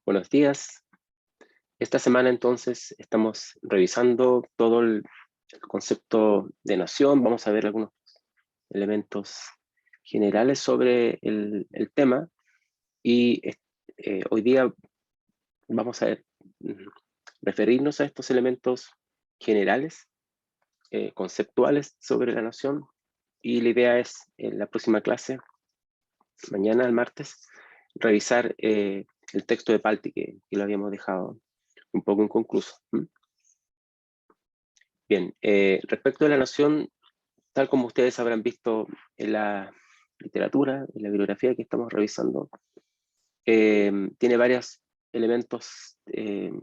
Buenos días. Esta semana entonces estamos revisando todo el concepto de nación. Vamos a ver algunos elementos generales sobre el tema y hoy día vamos a referirnos a estos elementos generales, conceptuales sobre la nación, y la idea es en la próxima clase, mañana, el martes, revisar el texto de Palti que lo habíamos dejado un poco inconcluso. Bien, respecto de la nación, tal como ustedes habrán visto en la literatura, en la bibliografía que estamos revisando, tiene varios elementos de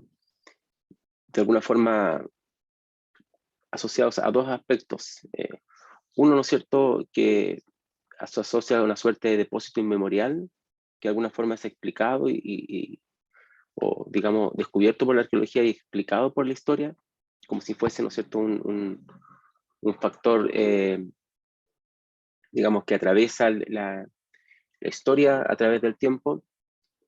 alguna forma asociados a dos aspectos. Uno, ¿no es cierto?, que se asocia a una suerte de depósito inmemorial, que de alguna forma es explicado o digamos, descubierto por la arqueología y explicado por la historia, como si fuese, ¿no es cierto?, un factor, digamos, que atraviesa la historia a través del tiempo.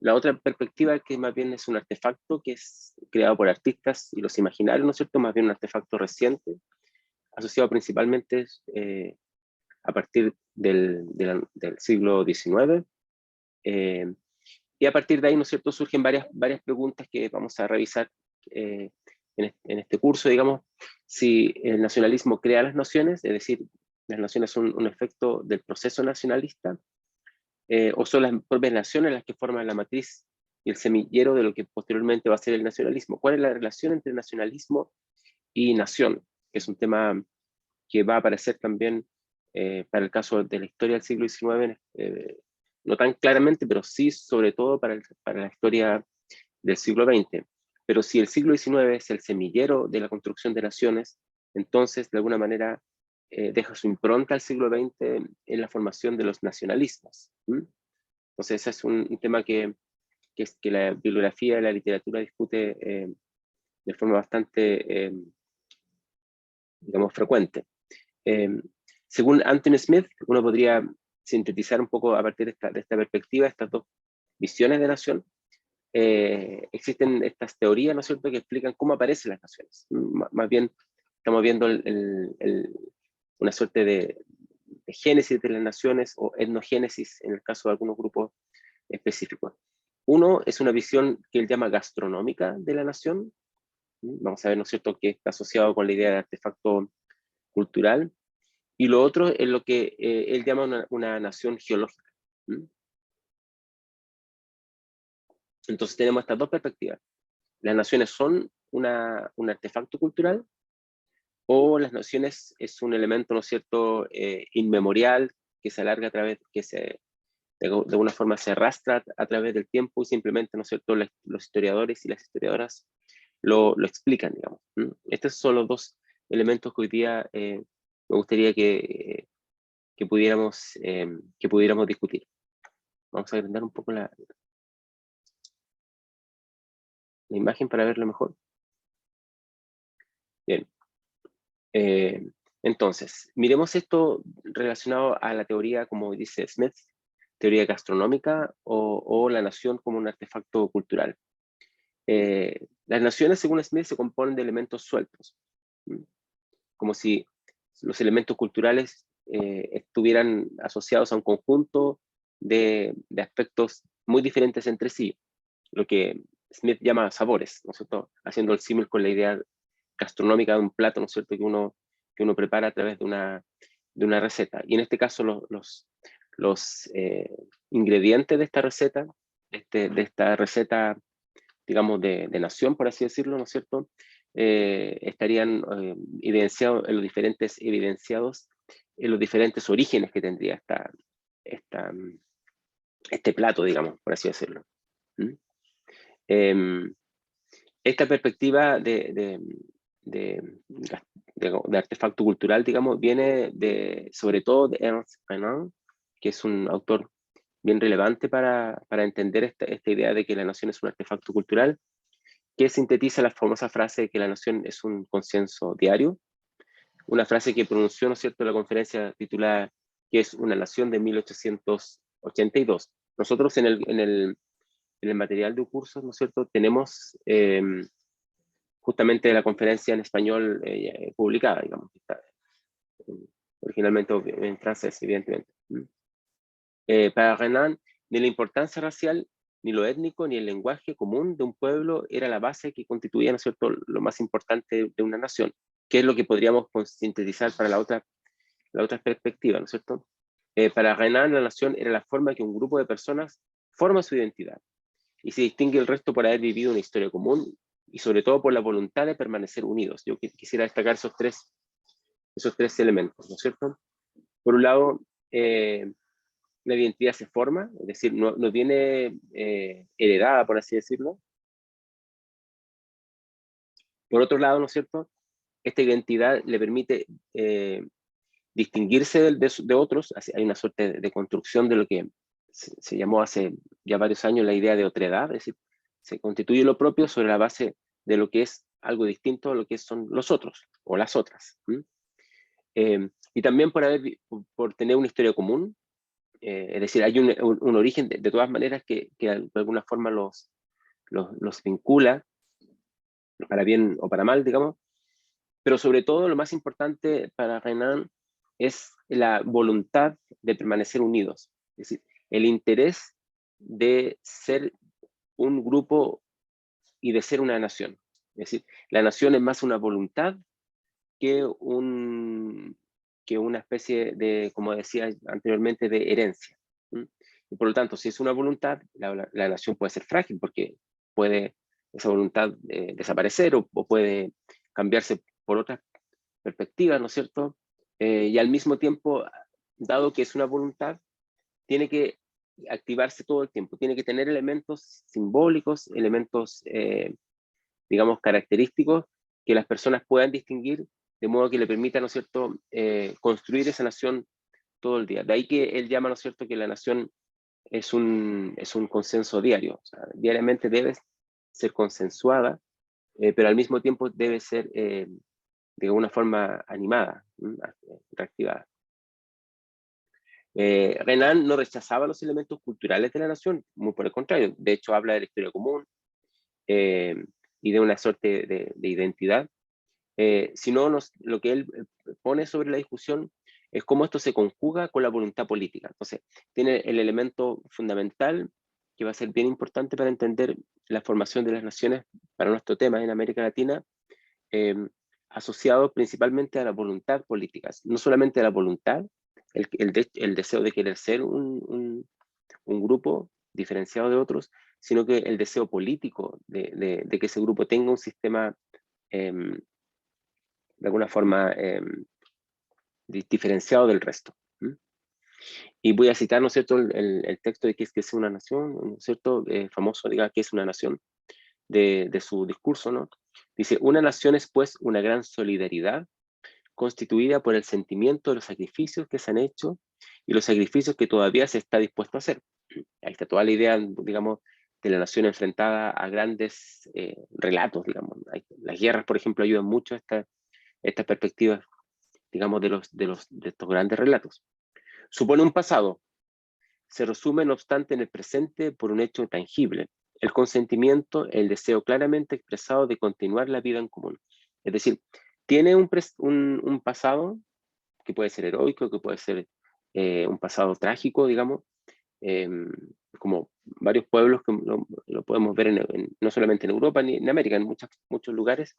La otra perspectiva, que más bien es un artefacto que es creado por artistas y los imaginarios, ¿no es cierto?, más bien un artefacto reciente, asociado principalmente a partir del siglo XIX. Y a partir de ahí, ¿no es cierto?, surgen varias preguntas que vamos a revisar en este curso, digamos, si el nacionalismo crea las naciones, es decir, las naciones son un efecto del proceso nacionalista, o son las propias naciones las que forman la matriz y el semillero de lo que posteriormente va a ser el nacionalismo. ¿Cuál es la relación entre nacionalismo y nación? Que es un tema que va a aparecer también para el caso de la historia del siglo XIX, no tan claramente, pero sí sobre todo para la historia del siglo XX. Pero si el siglo XIX es el semillero de la construcción de naciones, entonces de alguna manera deja su impronta al siglo XX en la formación de los nacionalismos. Entonces ese es un tema que la bibliografía y la literatura discute de forma bastante, digamos, frecuente. Según Anthony Smith, uno podría sintetizar un poco a partir de esta perspectiva, estas dos visiones de nación. Existen estas teorías, ¿no es cierto?, que explican cómo aparecen las naciones. Más bien estamos viendo una suerte de génesis de las naciones o etnogénesis en el caso de algunos grupos específicos. Uno es una visión que él llama gastronómica de la nación. Vamos a ver, ¿no es cierto?, que está asociado con la idea de artefacto cultural. Y lo otro es lo que él llama una nación geológica. Entonces tenemos estas dos perspectivas. Las naciones son un artefacto cultural, o las naciones es un elemento, ¿no es cierto?, inmemorial, que se alarga a través, de alguna forma se arrastra a través del tiempo y simplemente, ¿no es cierto?, los historiadores y las historiadoras lo explican, digamos. Estos son los dos elementos que hoy día me gustaría que pudiéramos discutir. Vamos a agrandar un poco la imagen para verlo mejor. Bien. Entonces, miremos esto relacionado a la teoría, como dice Smith, teoría gastronómica o la nación como un artefacto cultural. Las naciones, según Smith, se componen de elementos sueltos, como si los elementos culturales estuvieran asociados a un conjunto de aspectos muy diferentes entre sí, lo que Smith llama sabores, ¿no es cierto?, haciendo el símil con la idea gastronómica de un plato, ¿no es cierto?, que uno prepara a través de una receta. Y en este caso los ingredientes de esta receta, digamos, de nación, por así decirlo, ¿no es cierto?, estarían evidenciados en los diferentes orígenes que tendría este plato, digamos, por así decirlo. Esta perspectiva de artefacto cultural, digamos, viene sobre todo de Ernst Renan, que es un autor bien relevante para entender esta idea de que la nación es un artefacto cultural, que sintetiza la famosa frase de que la nación es un consenso diario, una frase que pronunció, ¿no es cierto?, en la conferencia titulada ¿Qué es una nación?, de 1882. Nosotros en en el material de cursos, ¿no es cierto?, tenemos justamente la conferencia en español publicada, digamos, que está, originalmente en francés, evidentemente. Para Renan, ni la importancia racial, ni lo étnico, ni el lenguaje común de un pueblo era la base que constituía, ¿no es cierto?, lo más importante de una nación, que es lo que podríamos sintetizar para la otra perspectiva, ¿no es cierto? Para Renan, la nación era la forma que un grupo de personas forma su identidad y se distingue el resto por haber vivido una historia común y sobre todo por la voluntad de permanecer unidos. Yo quisiera destacar esos tres elementos, ¿no es cierto? Por un lado, la identidad se forma, es decir, no viene heredada, por así decirlo. Por otro lado, ¿no es cierto?, esta identidad le permite distinguirse de otros. Hay una suerte de construcción de lo que se llamó hace ya varios años la idea de otredad, es decir, se constituye lo propio sobre la base de lo que es algo distinto a lo que son los otros o las otras. Y también por tener una historia común, es decir, hay un origen de todas maneras que de alguna forma los vincula, para bien o para mal, digamos, pero sobre todo lo más importante para Renan es la voluntad de permanecer unidos, es decir, el interés de ser un grupo y de ser una nación. Es decir, la nación es más una voluntad que una especie de, como decía anteriormente, de herencia. Y por lo tanto, si es una voluntad, la nación puede ser frágil porque puede esa voluntad desaparecer o puede cambiarse por otras perspectivas, ¿no es cierto? Y al mismo tiempo, dado que es una voluntad, tiene que activarse todo el tiempo, tiene que tener elementos simbólicos, elementos, digamos, característicos que las personas puedan distinguir, de modo que le permita, ¿no es cierto?, construir esa nación todo el día. De ahí que él llama, ¿no es cierto?, que la nación es un consenso diario, o sea, diariamente debe ser consensuada, pero al mismo tiempo debe ser de alguna forma animada, reactivada. Renan no rechazaba los elementos culturales de la nación, muy por el contrario, de hecho habla de la historia común y de una suerte de identidad, sino lo que él pone sobre la discusión es cómo esto se conjuga con la voluntad política. Entonces, tiene el elemento fundamental que va a ser bien importante para entender la formación de las naciones para nuestro tema en América Latina, asociado principalmente a la voluntad política, no solamente a la voluntad, el deseo de querer ser un grupo diferenciado de otros, sino que el deseo político de que ese grupo tenga un sistema de alguna forma diferenciado del resto. Y voy a citar, ¿no es cierto?, el texto de qué es una nación, ¿no es cierto?, famoso, diga, qué es una nación, de su discurso, ¿no? Dice, una nación es pues una gran solidaridad constituida por el sentimiento de los sacrificios que se han hecho y los sacrificios que todavía se está dispuesto a hacer. Ahí está toda la idea, digamos, de la nación enfrentada a grandes relatos, digamos. Las guerras, por ejemplo, ayudan mucho a estas perspectivas, digamos, de estos grandes relatos. Supone un pasado, se resume no obstante en el presente por un hecho tangible, el consentimiento, el deseo claramente expresado de continuar la vida en común. Es decir, tiene un pasado que puede ser heroico, que puede ser un pasado trágico, digamos, como varios pueblos que lo podemos ver no solamente en Europa ni en América, en muchos lugares,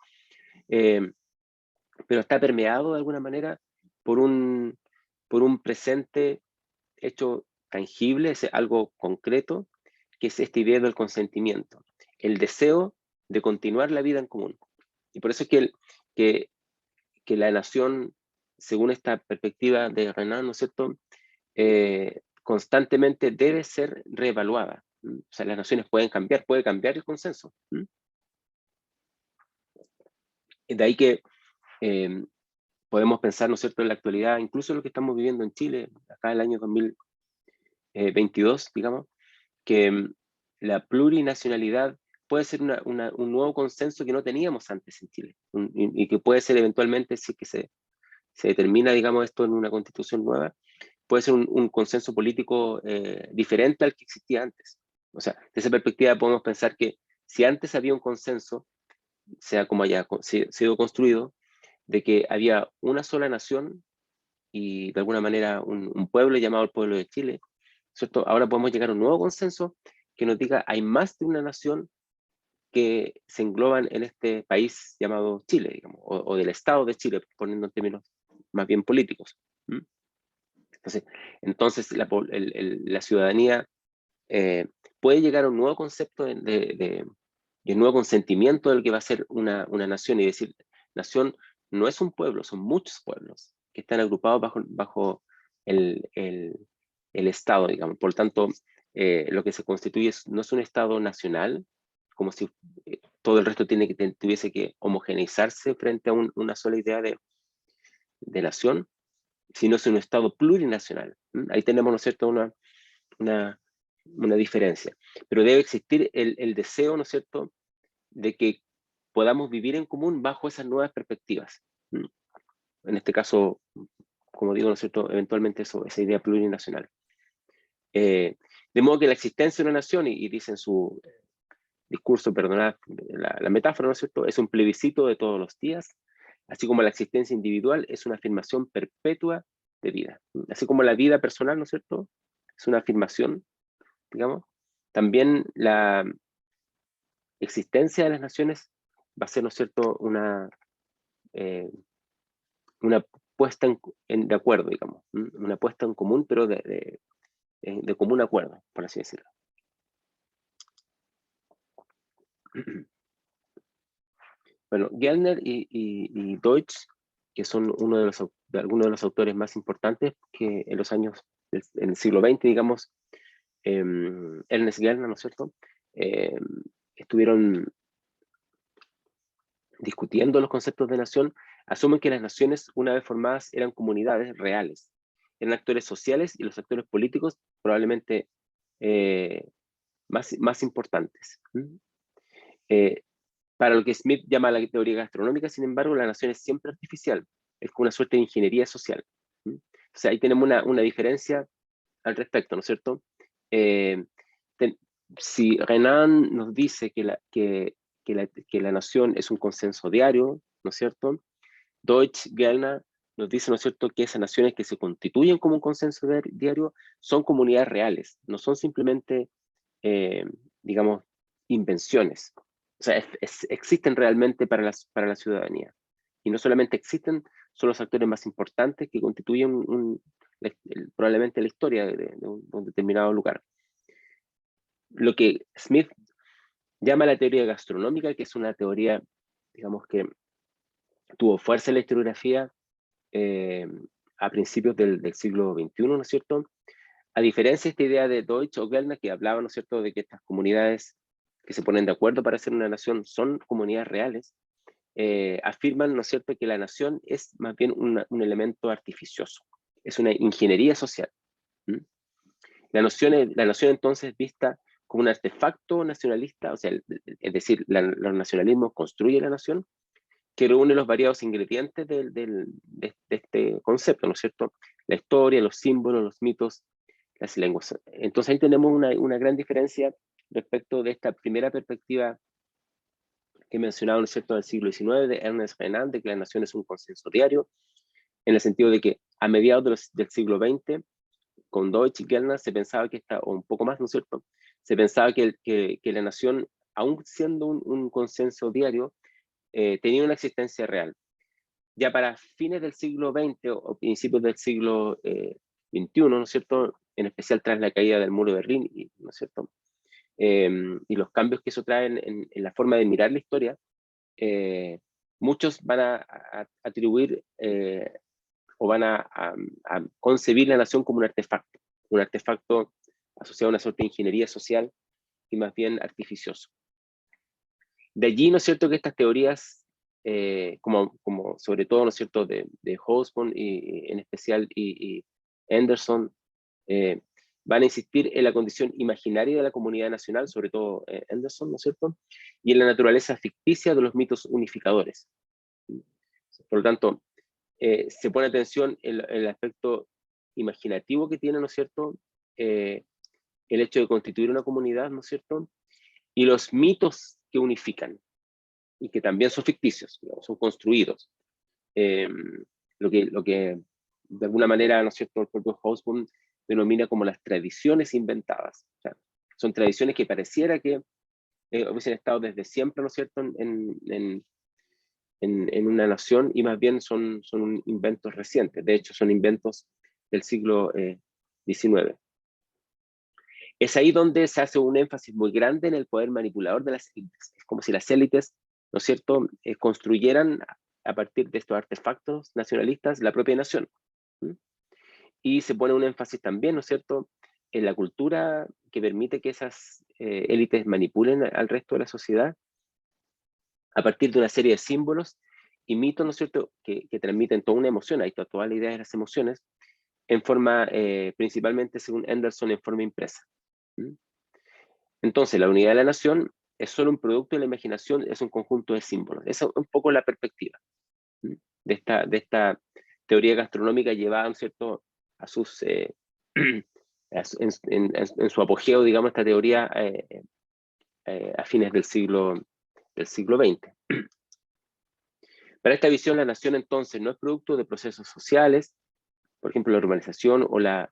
pero está permeado de alguna manera por un presente hecho tangible, es algo concreto, que es esta idea del consentimiento, el deseo de continuar la vida en común. Y por eso es que la nación, según esta perspectiva de Renan, ¿no es cierto?, constantemente debe ser reevaluada. O sea, las naciones pueden cambiar, puede cambiar el consenso. De ahí que podemos pensar, ¿no es cierto?, en la actualidad, incluso lo que estamos viviendo en Chile, acá en el año 2022, digamos, que la plurinacionalidad puede ser un nuevo consenso que no teníamos antes en Chile, y que puede ser eventualmente, si que se determina, digamos, esto en una constitución nueva, puede ser un consenso político diferente al que existía antes. O sea, desde esa perspectiva podemos pensar que si antes había un consenso, sea como haya sido construido, de que había una sola nación y de alguna manera un pueblo llamado el pueblo de Chile, ¿cierto? Ahora podemos llegar a un nuevo consenso que nos diga hay más de una nación que se engloban en este país llamado Chile, digamos, o del Estado de Chile, poniendo en términos más bien políticos. ¿Mm? Entonces la ciudadanía puede llegar a un nuevo concepto y un nuevo consentimiento del que va a ser una nación, y decir, nación no es un pueblo, son muchos pueblos que están agrupados bajo el Estado, digamos. Por lo tanto, lo que se constituye no es un Estado nacional, como si todo el resto tuviese que homogeneizarse frente a una sola idea de nación, sino es un Estado plurinacional. Ahí tenemos, ¿no es cierto?, una, una diferencia. Pero debe existir el deseo, ¿no es cierto?, de que podamos vivir en común bajo esas nuevas perspectivas. En este caso, como digo, ¿no es cierto?, eventualmente esa idea plurinacional. De modo que la existencia de una nación, y dice en su discurso, perdonad la metáfora, ¿no es cierto?, es un plebiscito de todos los días, así como la existencia individual es una afirmación perpetua de vida. Así como la vida personal, ¿no es cierto?, es una afirmación, digamos, también la existencia de las naciones va a ser, ¿no es cierto?, una puesta de acuerdo, digamos, una puesta en común, pero de común acuerdo, por así decirlo. Bueno, Gellner y Deutsch, que son algunos de los autores más importantes que en los años, en el siglo XX, digamos, Ernest Gellner, ¿no es cierto?, estuvieron discutiendo los conceptos de nación, asumen que las naciones, una vez formadas, eran comunidades reales, eran actores sociales y los actores políticos probablemente más importantes. Para lo que Smith llama la teoría gastronómica, sin embargo, la nación es siempre artificial, es como una suerte de ingeniería social. O sea, ahí tenemos una diferencia al respecto, ¿no es cierto? Si Renan nos dice que la nación es un consenso diario, ¿no es cierto?, Deutsch, Gellner nos dice, ¿no es cierto?, que esas naciones que se constituyen como un consenso diario son comunidades reales, no son simplemente, digamos, invenciones. O sea, existen realmente para la ciudadanía. Y no solamente existen, son los actores más importantes que constituyen probablemente la historia de un determinado lugar. Lo que Smith llama la teoría gastronómica, que es una teoría, digamos, que tuvo fuerza en la historiografía a principios del siglo XXI, ¿no es cierto? A diferencia de esta idea de Deutsch o Gellner, que hablaba, ¿no es cierto?, de que estas comunidades que se ponen de acuerdo para hacer una nación son comunidades reales, afirman, ¿no es cierto?, que la nación es más bien un elemento artificioso, es una ingeniería social. La nación entonces vista como un artefacto nacionalista, o sea, es decir, los nacionalismos construyen la nación, que reúne los variados ingredientes de este concepto, ¿no es cierto? La historia, los símbolos, los mitos, las lenguas. Entonces ahí tenemos una gran diferencia respecto de esta primera perspectiva que he mencionado, ¿no es cierto?, del siglo XIX, de Ernest Renan, de que la nación es un consenso diario, en el sentido de que a mediados del siglo XX, con Deutsch y Gellner, se pensaba que o un poco más, ¿no es cierto?, se pensaba que la nación, aún siendo un consenso diario, tenía una existencia real. Ya para fines del siglo XX o principios del siglo XXI, ¿no es cierto?, en especial tras la caída del muro de Berlín, ¿no es cierto?, y los cambios que eso trae en la forma de mirar la historia, muchos van a atribuir o van a concebir la nación como un artefacto asociado a una suerte de ingeniería social y más bien artificioso. De allí, ¿no es cierto?, que estas teorías, como sobre todo, ¿no es cierto?, de Hobsbawm y en especial y Anderson, van a insistir en la condición imaginaria de la comunidad nacional, sobre todo Anderson, ¿no es cierto?, y en la naturaleza ficticia de los mitos unificadores. Por lo tanto, se pone atención en el aspecto imaginativo que tiene, ¿no es cierto?, el hecho de constituir una comunidad, ¿no es cierto? Y los mitos que unifican, y que también son ficticios, digamos, son construidos. Lo que de alguna manera, ¿no es cierto?, el propio Hobsbawm denomina como las tradiciones inventadas. O sea, son tradiciones que pareciera que hubiesen estado desde siempre, ¿no es cierto?, en una nación, y más bien son inventos recientes. De hecho, son inventos del siglo XIX. Es ahí donde se hace un énfasis muy grande en el poder manipulador de las élites. Es como si las élites, ¿no es cierto?, construyeran a partir de estos artefactos nacionalistas la propia nación. ¿Mm? Y se pone un énfasis también, ¿no es cierto?, en la cultura que permite que esas élites manipulen al resto de la sociedad a partir de una serie de símbolos y mitos, ¿no es cierto?, que transmiten toda una emoción. Ahí está toda la idea de las emociones, en forma, principalmente según Anderson, en forma impresa. ¿Mm? Entonces, la unidad de la nación es solo un producto de la imaginación, es un conjunto de símbolos. Esa es un poco la perspectiva de esta teoría gastronómica llevada, ¿no es cierto?, a sus, en su apogeo, digamos, esta teoría a fines del siglo XX. Para esta visión, la nación entonces no es producto de procesos sociales, por ejemplo, la urbanización o la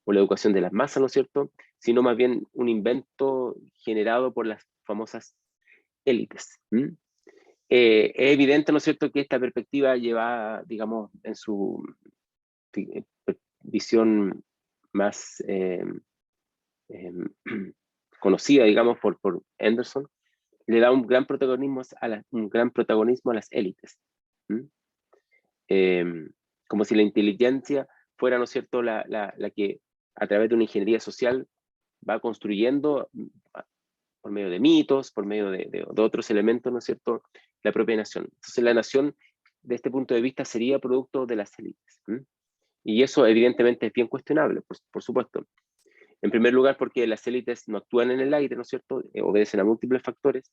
educación de las masas, ¿no es cierto?, sino más bien un invento generado por las famosas élites. Es evidente, ¿no es cierto?, que esta perspectiva lleva, digamos, en su visión más conocida, digamos, por Anderson, le da un gran protagonismo a las élites. Como si la inteligencia fuera, ¿no es cierto?, la que a través de una ingeniería social va construyendo por medio de mitos, por medio de otros elementos, ¿no es cierto?, la propia nación. Entonces la nación, de este punto de vista, sería producto de las élites. Y eso evidentemente es bien cuestionable, por supuesto. En primer lugar, porque las élites no actúan en el aire, ¿no es cierto?, obedecen a múltiples factores.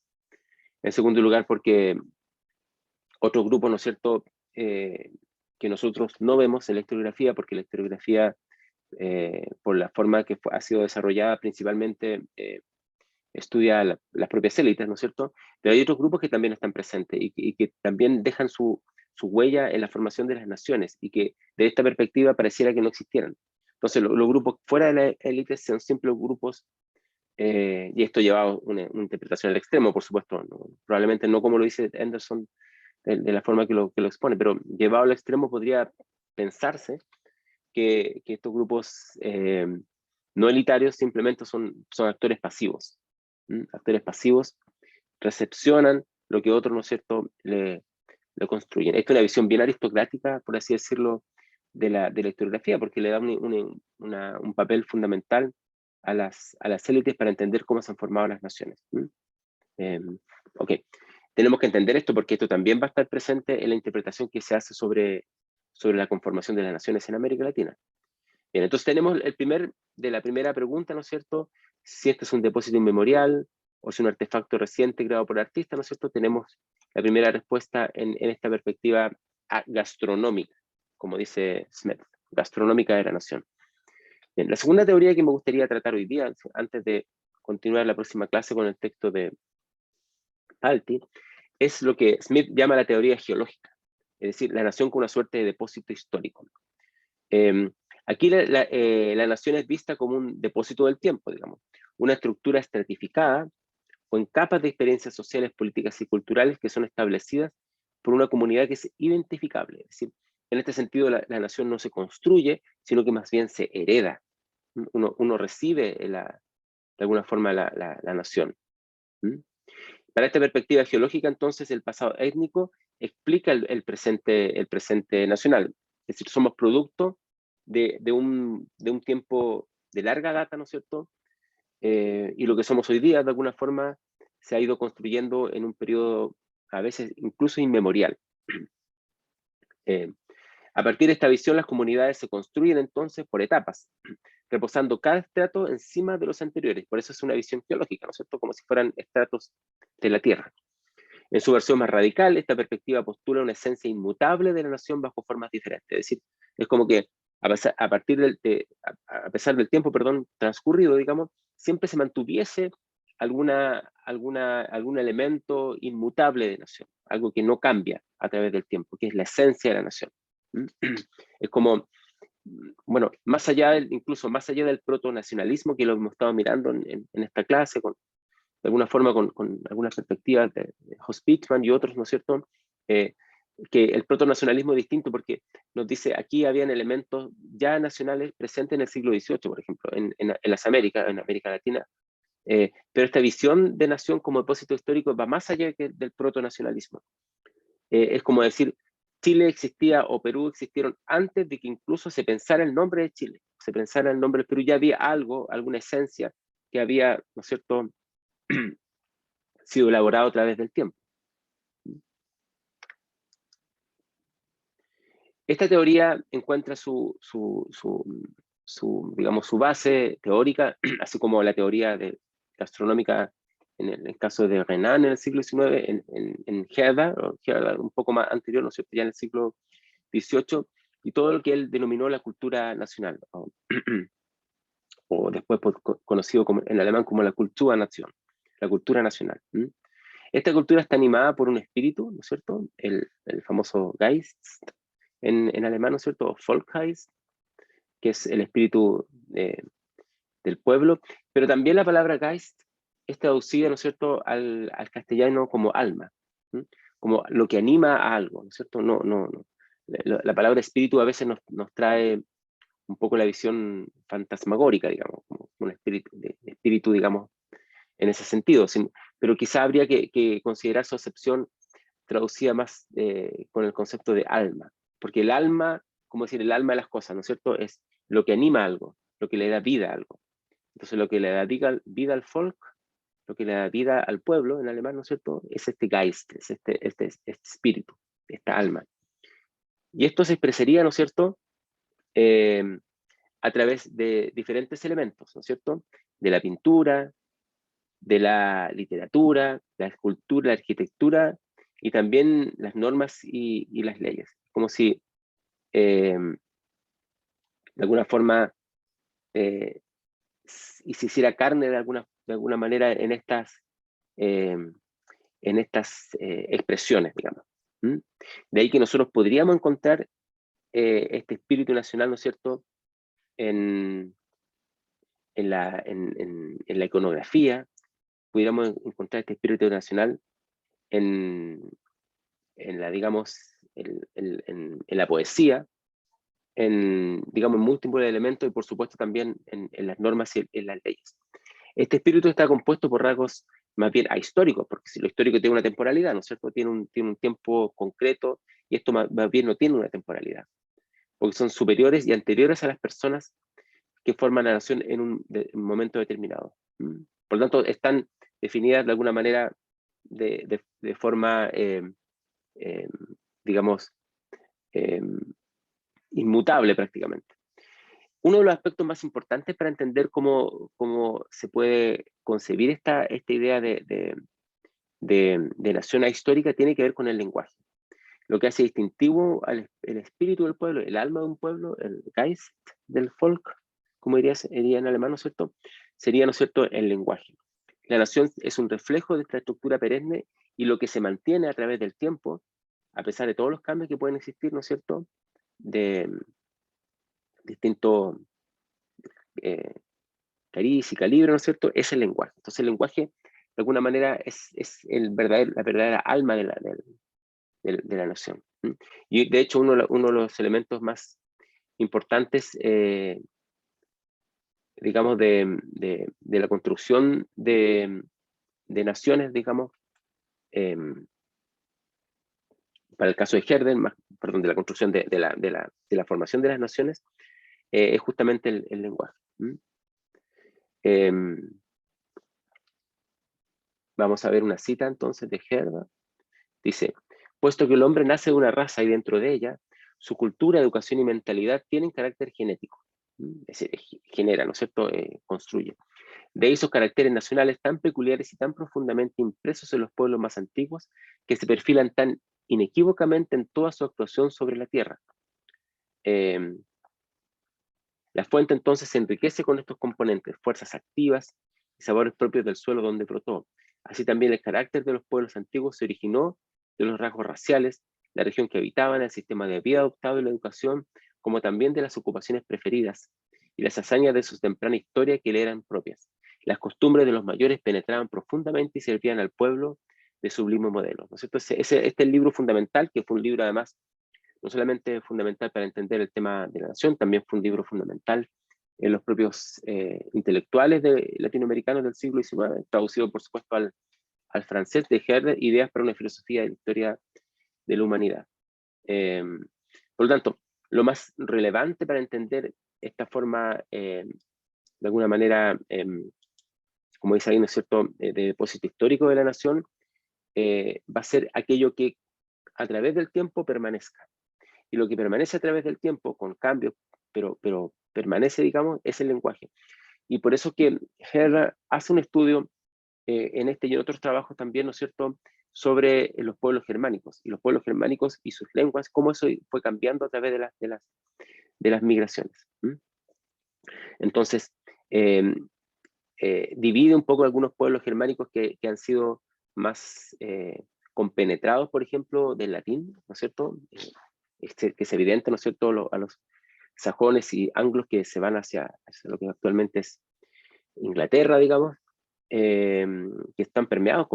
En segundo lugar, porque otro grupo, ¿no es cierto?, que nosotros no vemos en la historiografía, porque la historiografía, por la forma que ha sido desarrollada, principalmente estudia las propias élites, ¿no es cierto? Pero hay otros grupos que también están presentes y que también dejan su huella en la formación de las naciones, y que de esta perspectiva pareciera que no existieran. Entonces, los grupos fuera de la élite son simples grupos, y esto lleva a una interpretación al extremo, por supuesto, ¿no? Probablemente no como lo dice Anderson, de la forma que lo expone, pero llevado al extremo podría pensarse que estos grupos no elitarios simplemente son actores pasivos. Actores pasivos recepcionan lo que otros, ¿no es cierto?, le construyen. Esta es una visión bien aristocrática, por así decirlo, de la historiografía, porque le da un papel fundamental a las élites para entender cómo se han formado las naciones. Ok, tenemos que entender esto porque esto también va a estar presente en la interpretación que se hace sobre la conformación de las naciones en América Latina. Bien, entonces tenemos la primera pregunta, ¿no es cierto?, si este es un depósito inmemorial o es un artefacto reciente creado por artistas, ¿no es cierto? Tenemos la primera respuesta en esta perspectiva gastronómica, como dice Smith, gastronómica de la nación. Bien, la segunda teoría que me gustaría tratar hoy día, antes de continuar la próxima clase con el texto de Palti, es lo que Smith llama la teoría geológica, es decir, la nación como una suerte de depósito histórico. Aquí la nación es vista como un depósito del tiempo, digamos, una estructura estratificada o en capas de experiencias sociales, políticas y culturales que son establecidas por una comunidad que es identificable. Es decir, en este sentido la nación no se construye, sino que más bien se hereda. Uno recibe de alguna forma la nación. Para esta perspectiva geológica, entonces, el pasado étnico explica el presente nacional. Es decir, somos producto de un tiempo de larga data, ¿no es cierto? Y lo que somos hoy día, de alguna forma, se ha ido construyendo en un periodo a veces incluso inmemorial. A partir de esta visión, las comunidades se construyen entonces por etapas, reposando cada estrato encima de los anteriores. Por eso es una visión geológica, ¿no es cierto?, como si fueran estratos de la Tierra. En su versión más radical, esta perspectiva postula una esencia inmutable de la nación bajo formas diferentes. Es decir, es como que a partir a pesar del tiempo, perdón, transcurrido, digamos, siempre se mantuviese algún elemento inmutable de nación, algo que no cambia a través del tiempo, que es la esencia de la nación. Es como, bueno, incluso más allá del protonacionalismo, que lo hemos estado mirando en esta clase, de alguna forma con algunas perspectivas de Hobsbawm y otros, ¿no es cierto? Que el protonacionalismo es distinto porque nos dice, aquí habían elementos ya nacionales presentes en el siglo XVIII, por ejemplo, en las Américas, en América Latina, pero esta visión de nación como depósito histórico va más allá del protonacionalismo. Es como decir, Chile existía o Perú existieron antes de que incluso se pensara el nombre de Chile, se pensara el nombre de Perú, ya había algo, alguna esencia que había, ¿no es cierto?, sido elaborado a través del tiempo. Esta teoría encuentra digamos, su base teórica, así como la teoría astronómica en el caso de Renan en el siglo XIX, en Herder, un poco más anterior, ¿no es cierto?, ya en el siglo XVIII, y todo lo que él denominó la cultura nacional, o después conocido en alemán como la Kultur-Nation, la cultura nacional. Esta cultura está animada por un espíritu, ¿no es cierto?, el famoso Geist, en alemán, ¿no es cierto?, o Volksgeist, que es el espíritu del pueblo, pero también la palabra Geist es traducida, ¿no es cierto?, al castellano como alma, ¿sí?, como lo que anima a algo, ¿no es cierto? No. La palabra espíritu a veces nos trae un poco la visión fantasmagórica, digamos, como un espíritu, digamos, en ese sentido, pero quizá habría que considerar su acepción traducida más con el concepto de alma, porque el alma, como decir, el alma de las cosas, ¿no es cierto?, es lo que anima a algo, lo que le da vida a algo. Entonces lo que le da vida al folk, lo que le da vida al pueblo en alemán, ¿no es cierto?, es este Geist, es este espíritu, esta alma. Y esto se expresaría, ¿no es cierto?, a través de diferentes elementos, ¿no es cierto?, de la pintura, de la literatura, la escultura, la arquitectura, y también las normas y las leyes. Como si, de alguna forma, y se hiciera carne de alguna manera eh, en estas expresiones, digamos. De ahí que nosotros podríamos encontrar este espíritu nacional, ¿no es cierto?, en la iconografía, pudiéramos encontrar este espíritu nacional en la, digamos, en la poesía, digamos, en múltiples elementos y por supuesto también en las normas y en las leyes. Este espíritu está compuesto por rasgos más bien ahistóricos, porque si lo histórico tiene una temporalidad, ¿no es cierto?, tiene un tiempo concreto, y esto más bien no tiene una temporalidad, porque son superiores y anteriores a las personas que forman la nación en un momento determinado. Por lo tanto, están definidas de alguna manera de forma, digamos, inmutable prácticamente. Uno de los aspectos más importantes para entender cómo se puede concebir esta idea de nación ahistórica tiene que ver con el lenguaje. Lo que hace distintivo el espíritu del pueblo, el alma de un pueblo, el Geist del Volk, como diría en alemán, ¿no es cierto?, sería, ¿no es cierto?, el lenguaje. La nación es un reflejo de esta estructura perenne y lo que se mantiene a través del tiempo, a pesar de todos los cambios que pueden existir, ¿no es cierto?, de distintos cariz y calibre, ¿no es cierto?, es el lenguaje. Entonces el lenguaje, de alguna manera, es la verdadera alma de la nación. Y de hecho uno de los elementos más importantes, digamos, de la construcción de naciones, digamos, para el caso de Herder, perdón, de la construcción de la formación de las naciones, es justamente el lenguaje. Vamos a ver una cita entonces de Herder. Dice, puesto que el hombre nace de una raza y dentro de ella, su cultura, educación y mentalidad tienen carácter genético. Es decir, genera, ¿no es cierto?, construye. De ahí esos caracteres nacionales tan peculiares y tan profundamente impresos en los pueblos más antiguos que se perfilan tan inequívocamente en toda su actuación sobre la tierra. La fuente entonces se enriquece con estos componentes, fuerzas activas y sabores propios del suelo donde brotó. Así también el carácter de los pueblos antiguos se originó de los rasgos raciales, la región que habitaban, el sistema de vida adoptado y la educación, como también de las ocupaciones preferidas y las hazañas de su temprana historia que le eran propias. Las costumbres de los mayores penetraban profundamente y servían al pueblo de sublime modelo, ¿no es cierto? Este es el libro fundamental, que fue un libro además no solamente fundamental para entender el tema de la nación, también fue un libro fundamental en los propios intelectuales latinoamericanos del siglo XIX, traducido por supuesto al francés de Herder, Ideas para una filosofía de la historia de la humanidad. Por lo tanto, lo más relevante para entender esta forma, de alguna manera, como dice ahí, ¿no es cierto?, de depósito histórico de la nación, va a ser aquello que a través del tiempo permanezca. Y lo que permanece a través del tiempo, con cambios, pero permanece, digamos, es el lenguaje. Y por eso que Herder hace un estudio en este y en otros trabajos también, ¿no es cierto?, sobre los pueblos germánicos, y los pueblos germánicos y sus lenguas, cómo eso fue cambiando a través de las migraciones. Entonces, divide un poco algunos pueblos germánicos que han sido más compenetrados, por ejemplo, del latín, ¿no es cierto?, que es evidente, ¿no es cierto?, a los sajones y anglos que se van hacia lo que actualmente es Inglaterra, digamos, que están permeados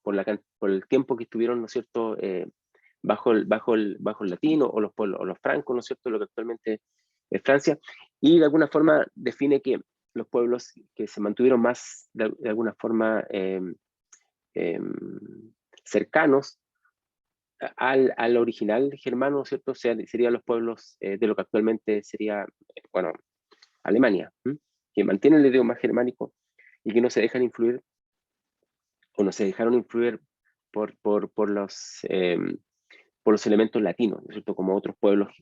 por el tiempo que estuvieron, ¿no es cierto?, bajo el latino, o los francos, ¿no es cierto?, lo que actualmente es Francia, y de alguna forma define que los pueblos que se mantuvieron más, de alguna forma, cercanos al original germano, ¿no es cierto?, serían los pueblos de lo que actualmente sería, bueno, Alemania, que mantienen el idioma germánico y que no se dejan influir, o no se dejaron influir por los elementos latinos, ¿no es cierto?, como otros pueblos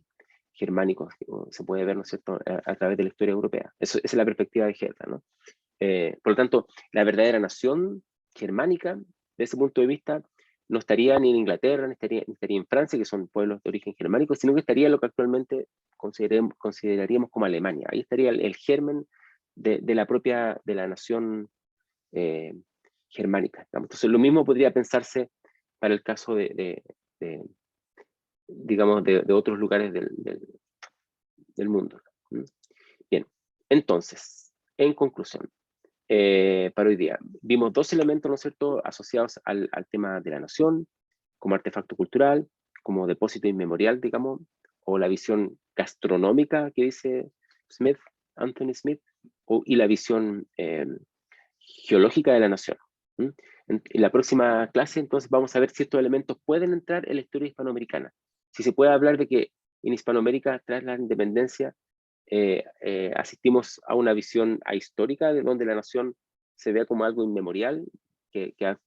germánicos, se puede ver, ¿no es cierto?, a través de la historia europea. Esa es la perspectiva de Herder, ¿no? Por lo tanto, la verdadera nación germánica, de ese punto de vista, no estaría ni en Inglaterra, ni estaría en Francia, que son pueblos de origen germánico, sino que estaría en lo que actualmente consideraríamos como Alemania. Ahí estaría el germen de la nación germánica, digamos. Entonces, lo mismo podría pensarse para el caso digamos, de otros lugares del mundo. Bien, entonces, en conclusión, para hoy día, vimos dos elementos, ¿no es cierto?, asociados al tema de la nación, como artefacto cultural, como depósito inmemorial, digamos, o la visión gastronómica que dice Anthony Smith, y la visión geológica de la nación. En la próxima clase, entonces, vamos a ver si estos elementos pueden entrar en la historia hispanoamericana. Si se puede hablar de que en Hispanoamérica, tras la independencia, asistimos a una visión ahistórica de donde la nación se vea como algo inmemorial, que ha,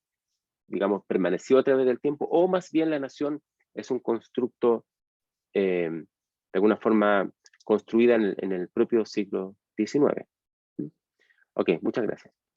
digamos, permanecido a través del tiempo, o más bien la nación es un constructo, de alguna forma, construida en el propio siglo XIX. Ok, muchas gracias.